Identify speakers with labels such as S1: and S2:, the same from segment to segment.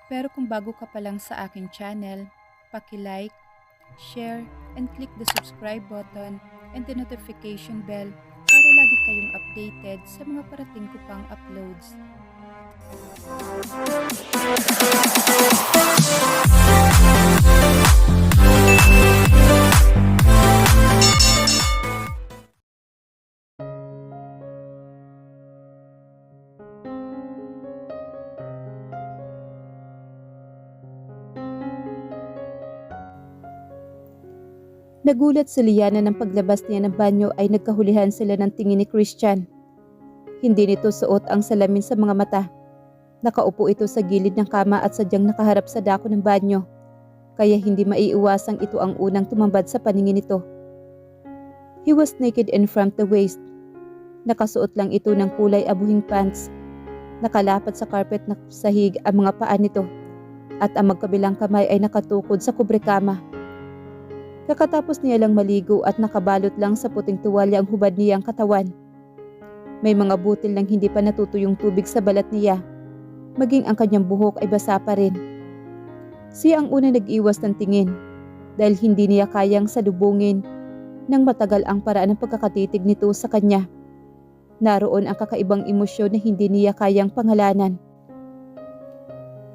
S1: Pero kung bago ka pa lang sa aking channel, paki-like, share, and click the subscribe button and the notification bell para lagi kayong updated sa mga parating ko pang uploads.
S2: Nagulat si Liana nang paglabas niya ng banyo ay nagkahulihan sila ng tingin ni Christian. Hindi nito suot ang salamin sa mga mata. Nakaupo ito sa gilid ng kama at sadyang nakaharap sa dako ng banyo. Kaya hindi maiiwasang ito ang unang tumambad sa paningin nito. He was naked and from the waist. Nakasuot lang ito ng kulay abuhing pants. Nakalapat sa carpet na sahig ang mga paa nito at ang magkabilang kamay ay nakatukod sa kubrekama. Kakatapos niya lang maligo at nakabalot lang sa puting tuwalya ang hubad niyang katawan. May mga butil ng hindi pa natutuyong tubig sa balat niya. Maging ang kanyang buhok ay basa pa rin. Siya ang unang nag-iwas ng tingin dahil hindi niya kayang salubungin nang matagal ang paraan ng pagkakatitig nito sa kanya. Naroon ang kakaibang emosyon na hindi niya kayang pangalanan.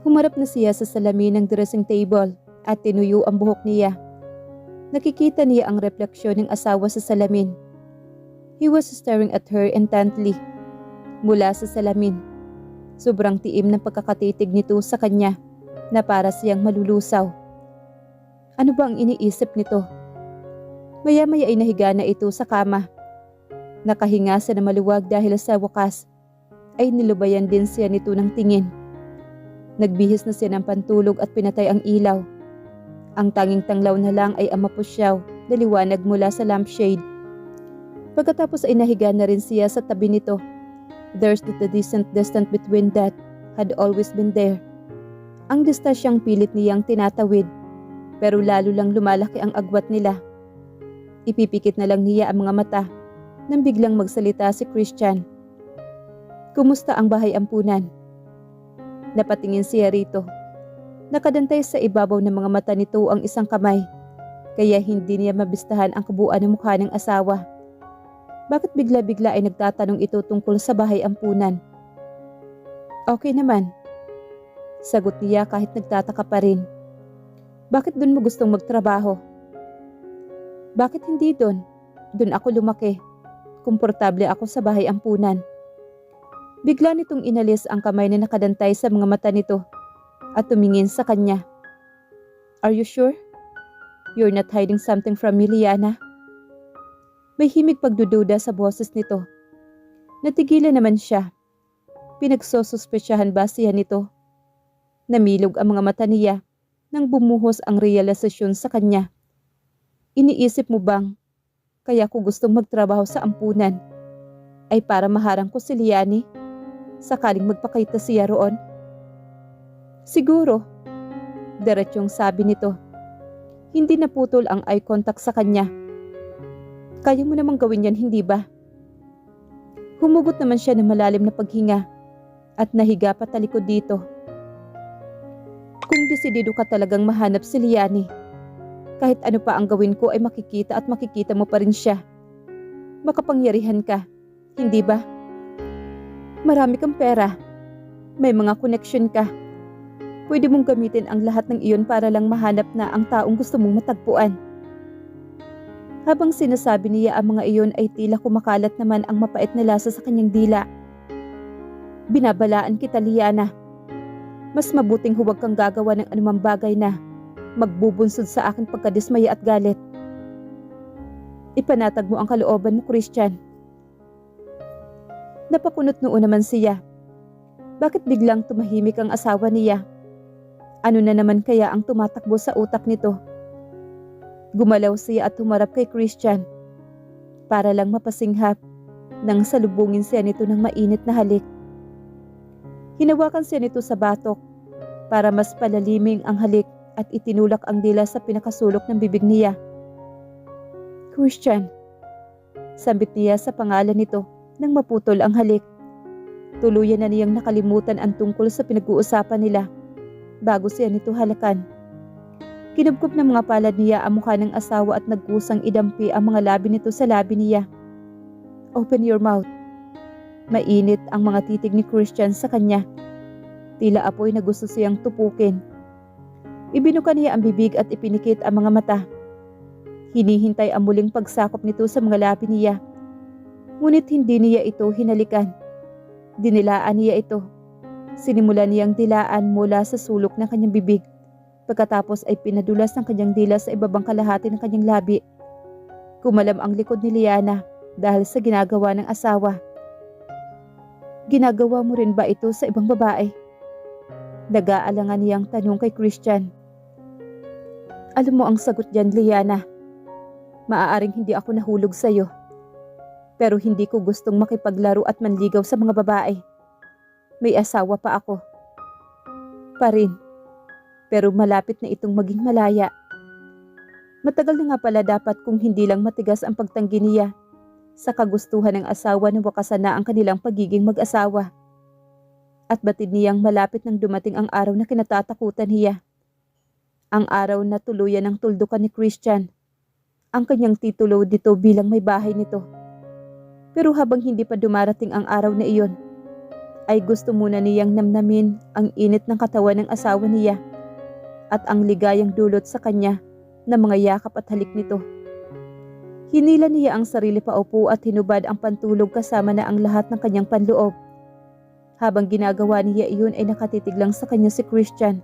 S2: Humarap na siya sa salamin ng dressing table at tinuyo ang buhok niya. Nakikita niya ang refleksyon ng asawa sa salamin. He was staring at her intently. Mula sa salamin, sobrang tiim ng pagkakatitig nito sa kanya na para siyang malulusaw. Ano ba ang iniisip nito? Maya-maya ay nahiga na ito sa kama. Nakahinga siya na maluwag dahil sa wakas ay nilubayan din siya nito ng tingin. Nagbihis na siya ng pantulog at pinatay ang ilaw. Ang tanging tanglaw na lang ay ang mapusyaw na liwanag mula sa lampshade. Pagkatapos ay nahiga na rin siya sa tabi nito. There's the decent distance between that had always been there. Ang distasyang pilit niyang tinatawid, pero lalo lang lumalaki ang agwat nila. Ipipikit na lang niya ang mga mata nang biglang magsalita si Christian. Kumusta ang bahay ampunan? Napatingin siya rito. Nakadantay sa ibabaw ng mga mata nito ang isang kamay, kaya hindi niya mabistahan ang kabuuan ng mukha ng asawa. Bakit bigla-bigla ay nagtatanong ito tungkol sa bahay ampunan? Okay naman, sagot niya kahit nagtataka pa rin. Bakit dun mo gustong magtrabaho? Bakit hindi dun? Dun ako lumaki. Komportable ako sa bahay ampunan. Bigla nitong inalis ang kamay na nakadantay sa mga mata nito at tumingin sa kanya. Are you sure? You're not hiding something from me, Liana? May himig pagdududa sa boses nito. Natigilan naman siya. Pinagsosuspetsyahan ba siya nito? Namilog ang mga mata niya nang bumuhos ang realisasyon sa kanya. Iniisip mo bang kaya ko gustong magtrabaho sa ampunan ay para maharang ko si Liani sakaling magpakita siya roon? Siguro, diretsyong sabi nito. Hindi naputol ang eye contact sa kanya. Kaya mo namang gawin yan, hindi ba? Humugot naman siya ng malalim na paghinga at nahiga patalikod dito. Kung desidido ka talagang mahanap si Liani, kahit ano pa ang gawin ko ay makikita at makikita mo pa rin siya. Makapangyarihan ka, hindi ba? Marami kang pera. May mga connection ka. Pwede mong gamitin ang lahat ng iyon para lang mahanap na ang taong gusto mong matagpuan. Habang sinasabi niya ang mga iyon ay tila kumakalat naman ang mapait na lasa sa kanyang dila. Binabalaan kita, Liana. Mas mabuting huwag kang gagawa ng anumang bagay na magbubunsod sa aking pagkadismaya at galit. Ipanatag mo ang kalooban mo, Christian. Napakunot noon naman siya. Bakit biglang tumahimik ang asawa niya? Ano na naman kaya ang tumatakbo sa utak nito? Gumalaw siya at humarap kay Christian para lang mapasinghap nang salubungin siya nito ng mainit na halik. Hinawakan siya nito sa batok para mas palaliming ang halik at itinulak ang dila sa pinakasulok ng bibig niya. Christian, sambit niya sa pangalan nito nang maputol ang halik. Tuluyan na niyang nakalimutan ang tungkol sa pinag-uusapan nila. bago siya nito halakan. Kinubkob ng mga palad niya ang mukha ng asawa at nagkusang idampi ang mga labi nito sa labi niya. Open your mouth. Mainit ang mga titig ni Christian sa kanya. Tila apoy na gusto siyang tupukin. Ibinuka niya ang bibig at ipinikit ang mga mata. Hinihintay ang muling pagsakop nito sa mga labi niya. Ngunit hindi niya ito hinalikan. Dinilaan niya ito. Sinimulan niyang dilaan mula sa sulok ng kanyang bibig. Pagkatapos ay pinadulas ng kanyang dila sa ibabang kalahati ng kanyang labi. Kumalam ang likod ni Liana dahil sa ginagawa ng asawa. Ginagawa mo rin ba ito sa ibang babae? Nag-aalangan niyang tanong kay Christian. Alam mo ang sagot dyan, Liana. Maaaring hindi ako nahulog sa iyo. Pero hindi ko gustong makipaglaro at manligaw sa mga babae. May asawa pa ako. Pa rin. Pero malapit na itong maging malaya. Matagal na nga pala dapat kung hindi lang matigas ang pagtanggi niya sa kagustuhan ng asawa na wakasan na ang kanilang pagiging mag-asawa. At batid niyang malapit nang dumating ang araw na kinatatakutan niya. Ang araw na tuluyan ng tuldukan ni Christian. Ang kanyang titulo dito bilang may bahay nito. Pero habang hindi pa dumarating ang araw na iyon, ay gusto muna niyang namnamin ang init ng katawan ng asawa niya at ang ligayang dulot sa kanya na mga yakap at halik nito. Hinila niya ang sarili paupo at hinubad ang pantulog kasama na ang lahat ng kanyang panloob. Habang ginagawa niya iyon ay nakatitig lang sa kanya si Christian.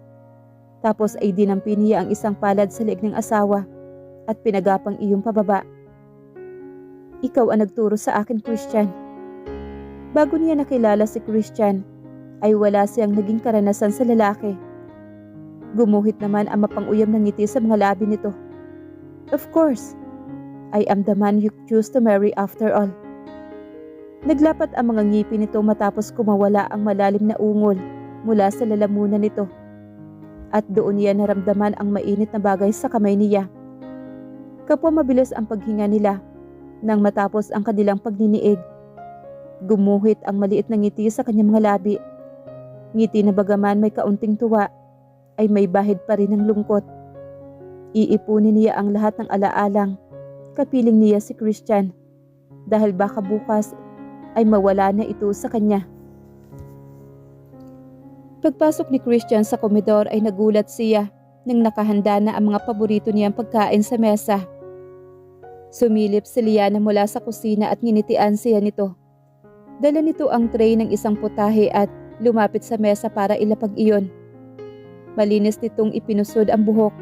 S2: Tapos ay dinampi niya ang isang palad sa leeg ng asawa at pinagapang iyong pababa. Ikaw ang nagturo sa akin, Christian. Bago niya nakilala si Christian, ay wala siyang naging karanasan sa lalaki. Gumuhit naman ang mapang-uyam ng ngiti sa mga labi nito. Of course, I am the man you choose to marry after all. Naglapat ang mga ngipin nito matapos kumawala ang malalim na ungol mula sa lalamunan nito. At doon niya naramdaman ang mainit na bagay sa kamay niya. Kapwa mabilis ang paghinga nila nang matapos ang kanilang pagniniig. Gumuhit ang maliit na ngiti sa kanyang mga labi. Ngiti na bagaman may kaunting tuwa, ay may bahid pa rin ng lungkot. Iipunin niya ang lahat ng alaalang, kapiling niya si Christian, dahil baka bukas ay mawala na ito sa kanya. Pagpasok ni Christian sa komedor ay nagulat siya nang nakahanda na ang mga paborito niyang pagkain sa mesa. Sumilip si Liana mula sa kusina at nginitian siya nito. Dala nito ang tray ng isang putahe at lumapit sa mesa para ilapag iyon. Malinis nitong ipinusod ang buhok.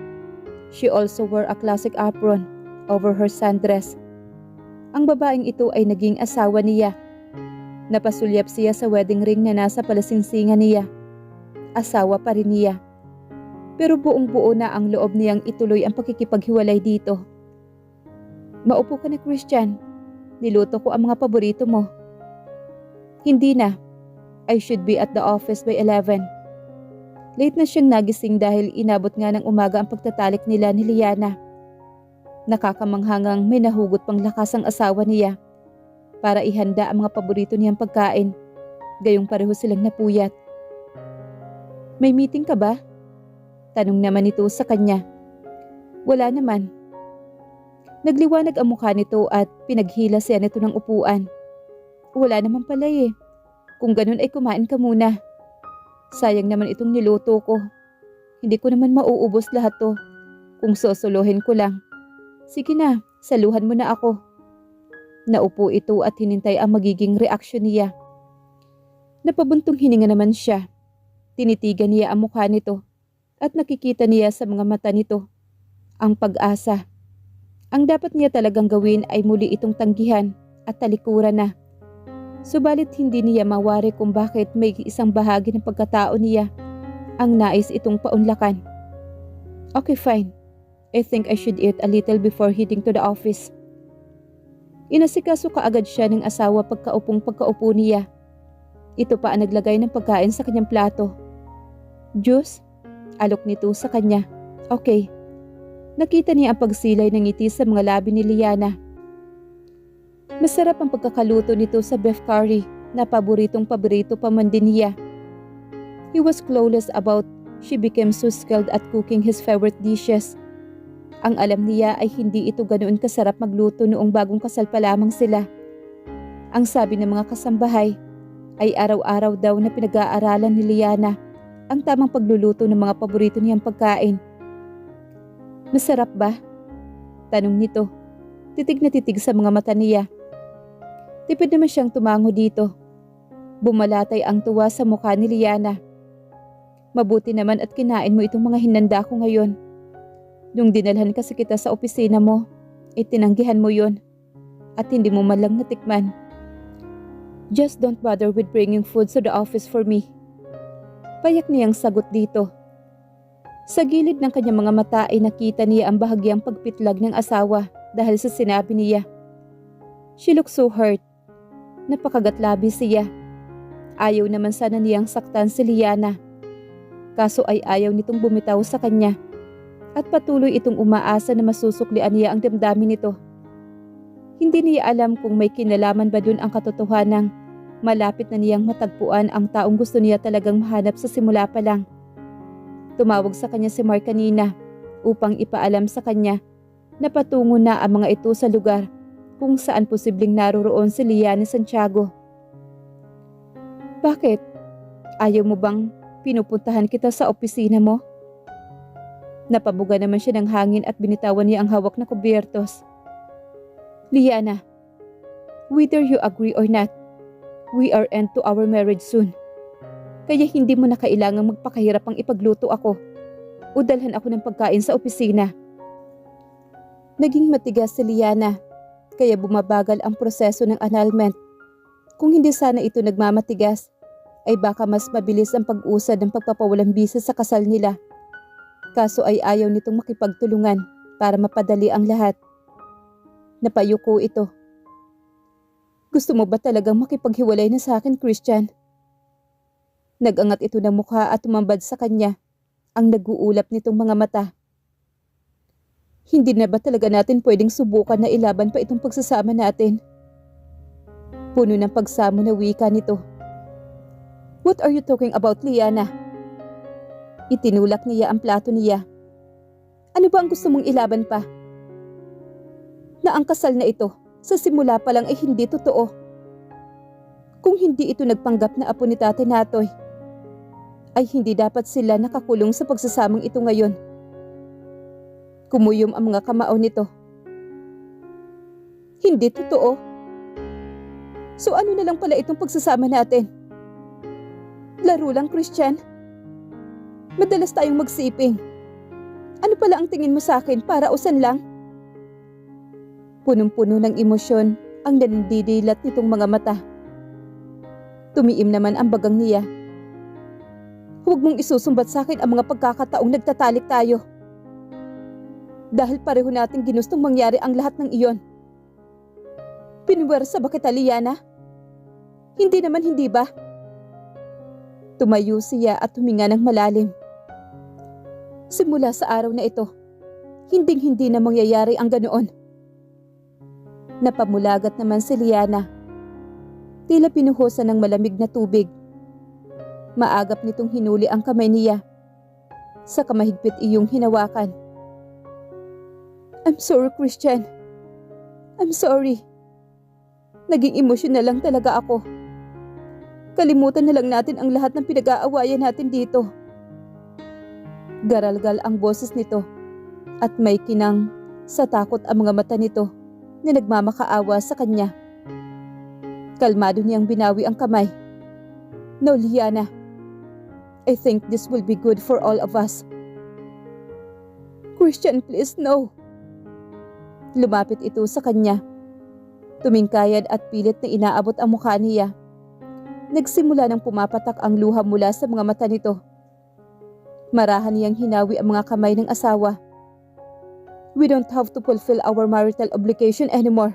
S2: She also wore a classic apron over her sundress. Ang babaeng ito ay naging asawa niya. Napasulyap siya sa wedding ring na nasa palasingsingan niya. Asawa pa rin niya. Pero buong-buo na ang loob niyang ituloy ang pakikipaghiwalay dito. Maupo ka na, Christian. Niluto ko ang mga paborito mo. Hindi na. I should be at the office by 11. Late na siyang nagising dahil inabot nga ng umaga ang pagtatalik nila ni Liana. Nakakamanghangang may nahugot pang lakas ang asawa niya para ihanda ang mga paborito niyang pagkain. Gayong pareho silang napuyat. May meeting ka ba? Tanong naman ito sa kanya. Wala naman. Nagliwanag ang mukha nito at pinaghila siya nito ng upuan. Wala naman pala eh. Kung ganun ay kumain ka muna. Sayang naman itong niluto ko. Hindi ko naman mauubos lahat to. Kung sosolohin ko lang. Sige na, saluhan mo na ako. Naupo ito at hinintay ang magiging reaksyon niya. Napabuntong hininga naman siya. Tinitigan niya ang mukha nito at nakikita niya sa mga mata nito ang pag-asa. Ang dapat niya talagang gawin ay muli itong tanggihan at talikuran na. Subalit hindi niya mawari kung bakit may isang bahagi ng pagkatao niya ang nais itong paunlakan. Okay, fine. I think I should eat a little before heading to the office. Inasikaso kaagad siya ng asawa pagkaupo niya. Ito pa ang naglagay ng pagkain sa kanyang plato. Juice? Alok nito sa kanya. Okay. Nakita niya ang pagsilay ng ngiti sa mga labi ni Liana. Masarap ang pagkakaluto nito sa beef curry na paborito pa man din niya. He was clueless about she became so skilled at cooking his favorite dishes. Ang alam niya ay hindi ito ganoon kasarap magluto noong bagong kasal pa lamang sila. Ang sabi ng mga kasambahay ay araw-araw daw na pinag-aaralan ni Liana ang tamang pagluluto ng mga paborito niyang pagkain. Masarap ba? Tanong nito. Titig na titig sa mga mata niya. Tipid naman siyang tumango dito. Bumalatay ang tuwa sa mukha ni Liana. Mabuti naman at kinain mo itong mga hinanda ko ngayon. Nung dinalhan kasi kita sa opisina mo, itinanggihan mo yon at hindi mo man lang natikman. Just don't bother with bringing food to the office for me. Payak niyang sagot dito. Sa gilid ng kanyang mga mata ay nakita niya ang bahagyang pagpitlag ng asawa dahil sa sinabi niya. She looked so hurt. Napakagatlabi siya. Ayaw naman sana niyang saktan si Liana. Kaso ay ayaw nitong bumitaw sa kanya. At patuloy itong umaasa na masusuklian niya ang damdamin nito. Hindi niya alam kung may kinalaman ba dun ang katotohanang malapit na niyang matagpuan ang taong gusto niya talagang mahanap sa simula pa lang. Tumawag sa kanya si Mark kanina upang ipaalam sa kanya na patungo na ang mga ito sa lugar kung saan posibleng naroroon si Liana Santiago. Bakit? Ayaw mo bang pinupuntahan kita sa opisina mo? Napabuga naman siya ng hangin at binitawan niya ang hawak na kubyertos. Liana, whether you agree or not, we are end to our marriage soon. Kaya hindi mo na kailangang magpakahirap ang ipagluto ako o dalhan ako ng pagkain sa opisina. Naging matigas si Liana, kaya bumabagal ang proseso ng annulment. Kung hindi sana ito nagmamatigas, ay baka mas mabilis ang pag-usad ng pagpapawalang bisa sa kasal nila. Kaso ay ayaw nitong makipagtulungan para mapadali ang lahat. Napayuko ito. Gusto mo ba talagang makipaghiwalay na sa akin, Christian? Nagangat ito ng mukha at tumambad sa kanya ang nag-uulap nitong mga mata. Hindi na ba talaga natin pwedeng subukan na ilaban pa itong pagsasama natin? Puno ng pagsamo na wika nito. What are you talking about, Liana? Itinulak niya ang plato niya. Ano ba ang gusto mong ilaban pa? Na ang kasal na ito, sa simula pa lang ay hindi totoo. Kung hindi ito nagpanggap na apo ni Tatay Natoy, ay hindi dapat sila nakakulong sa pagsasamang ito ngayon. Kumuyom ang mga kamao nito. Hindi totoo. So ano na lang pala itong pagsasama natin? Laro lang, Christian. Madalas tayong magsiping. Ano pala ang tingin mo sa akin para usan lang? Punong-puno ng emosyon ang nandidilat nitong mga mata. Tumiim naman ang bagang niya. Huwag mong isusumbat sa akin ang mga pagkakataong nagtatalik tayo. Dahil pareho nating ginustong mangyari ang lahat ng iyon. Pinuwersa ba kita, Liana? Hindi naman, hindi ba? Tumayo siya at huminga ng malalim. Simula sa araw na ito, hinding-hindi na mangyayari ang ganoon. Napamulagat naman si Liana. Tila pinuhusan ng malamig na tubig. Maagap nitong hinuli ang kamay niya. Sa kamahigpit iyong hinawakan. I'm sorry, Christian. I'm sorry. Naging emosyonal lang talaga ako. Kalimutan na lang natin ang lahat ng pinag-aawayan natin dito. Garalgal ang boses nito at may kinang sa takot ang mga mata nito na nagmamakaawa sa kanya. Kalmado niyang binawi ang kamay. No, Liana. I think this will be good for all of us. Christian, please, no. Lumapit ito sa kanya. Tumingkayad at pilit na inaabot ang mukha niya. Nagsimula ng pumapatak ang luha mula sa mga mata nito. Marahan niyang hinawi ang mga kamay ng asawa. We don't have to fulfill our marital obligation anymore.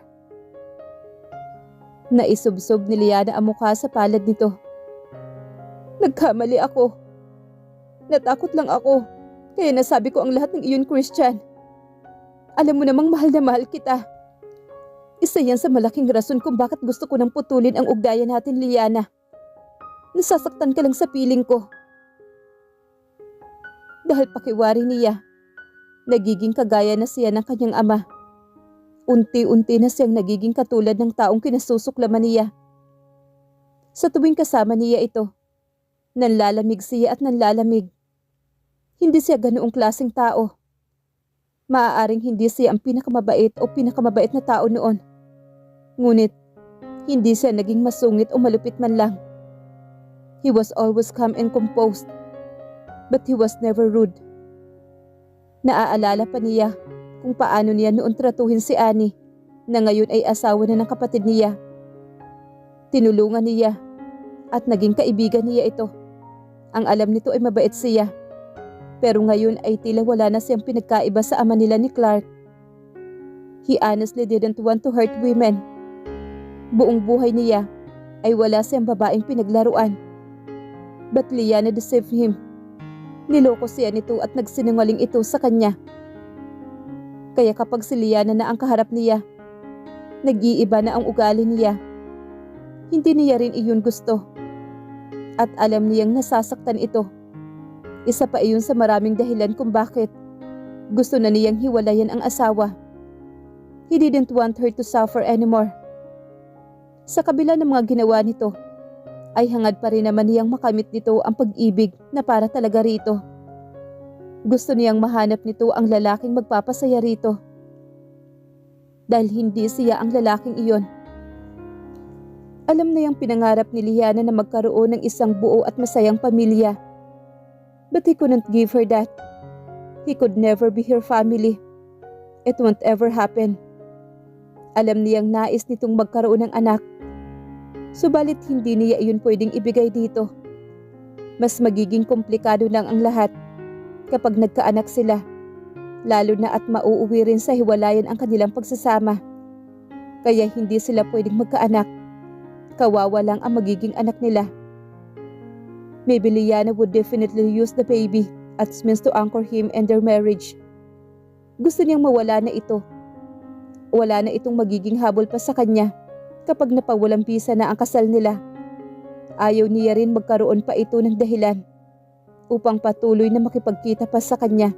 S2: Naisubsob ni Liana ang mukha sa palad nito. Nagkamali ako. Natakot lang ako. Kaya nasabi ko ang lahat ng iyon, Christian. Alam mo namang mahal na mahal kita. Isa yan sa malaking rason kung bakit gusto ko nang putulin ang ugnayan natin, Liana. Nasasaktan ka lang sa piling ko. Dahil pakiwari niya, nagiging kagaya na siya ng kanyang ama. Unti-unti na siyang nagiging katulad ng taong kinasusuklaman niya. Sa tuwing kasama niya ito, nanlalamig siya at nanlalamig. Hindi siya ganoong klaseng tao. Maaaring hindi siya ang pinakamabait o pinakamabait na tao noon. Ngunit, hindi siya naging masungit o malupit man lang. He was always calm and composed, but he was never rude. Naaalala pa niya kung paano niya noon tratuhin si Annie na ngayon ay asawa na ng kapatid niya. Tinulungan niya at naging kaibigan niya ito. Ang alam nito ay mabait siya. Pero ngayon ay tila wala na siyang pinagkaiba sa ama nila ni Clark. He honestly didn't want to hurt women. Buong buhay niya ay wala siyang babaeng pinaglaruan. But Liana deceived him. Niloko siya nito at nagsinungaling ito sa kanya. Kaya kapag si Liana na ang kaharap niya, nag-iiba na ang ugali niya. Hindi niya rin iyon gusto. At alam niyang nasasaktan ito. Isa pa iyon sa maraming dahilan kung bakit gusto na niyang hiwalayan ang asawa. He didn't want her to suffer anymore. Sa kabila ng mga ginawa nito, ay hangad pa rin naman niyang makamit nito ang pag-ibig na para talaga rito. Gusto niyang mahanap nito ang lalaking magpapasaya rito. Dahil hindi siya ang lalaking iyon. Alam na yung pinangarap ni Liana na magkaroon ng isang buo at masayang pamilya. But he couldn't give her that. He could never be her family. It won't ever happen. Alam niyang nais nitong magkaroon ng anak. Subalit hindi niya iyon pwedeng ibigay dito. Mas magiging komplikado lang ang lahat kapag nagkaanak sila. Lalo na at mauuwi rin sa hiwalayan ang kanilang pagsasama. Kaya hindi sila pwedeng magkaanak. Kawawa lang ang magiging anak nila. Maybe Liana would definitely use the baby as means to anchor him and their marriage. Gusto niyang mawala na ito. Wala na itong magiging habol pa sa kanya kapag napawalang bisa na ang kasal nila. Ayaw niya rin magkaroon pa ito ng dahilan upang patuloy na makipagkita pa sa kanya.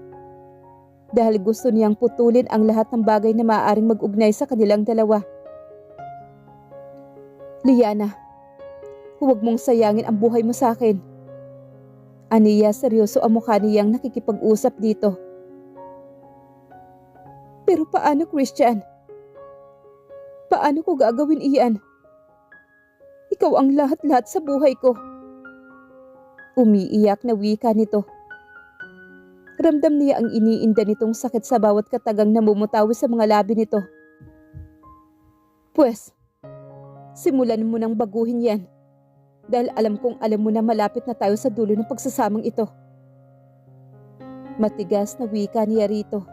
S2: Dahil gusto niyang putulin ang lahat ng bagay na maaaring mag-ugnay sa kanilang dalawa. Liana, huwag mong sayangin ang buhay mo sa akin. Aniya, seryoso ang mukha niyang nakikipag-usap dito. Pero paano, Christian? Paano ko gagawin iyan? Ikaw ang lahat-lahat sa buhay ko. Umiiyak na wika nito. Ramdam niya ang iniinda nitong sakit sa bawat katagang namumutawi sa mga labi nito. Pwes, simulan mo nang baguhin yan. Dahil alam kong alam mo na malapit na tayo sa dulo ng pagsasamang ito. Matigas na wika niya rito.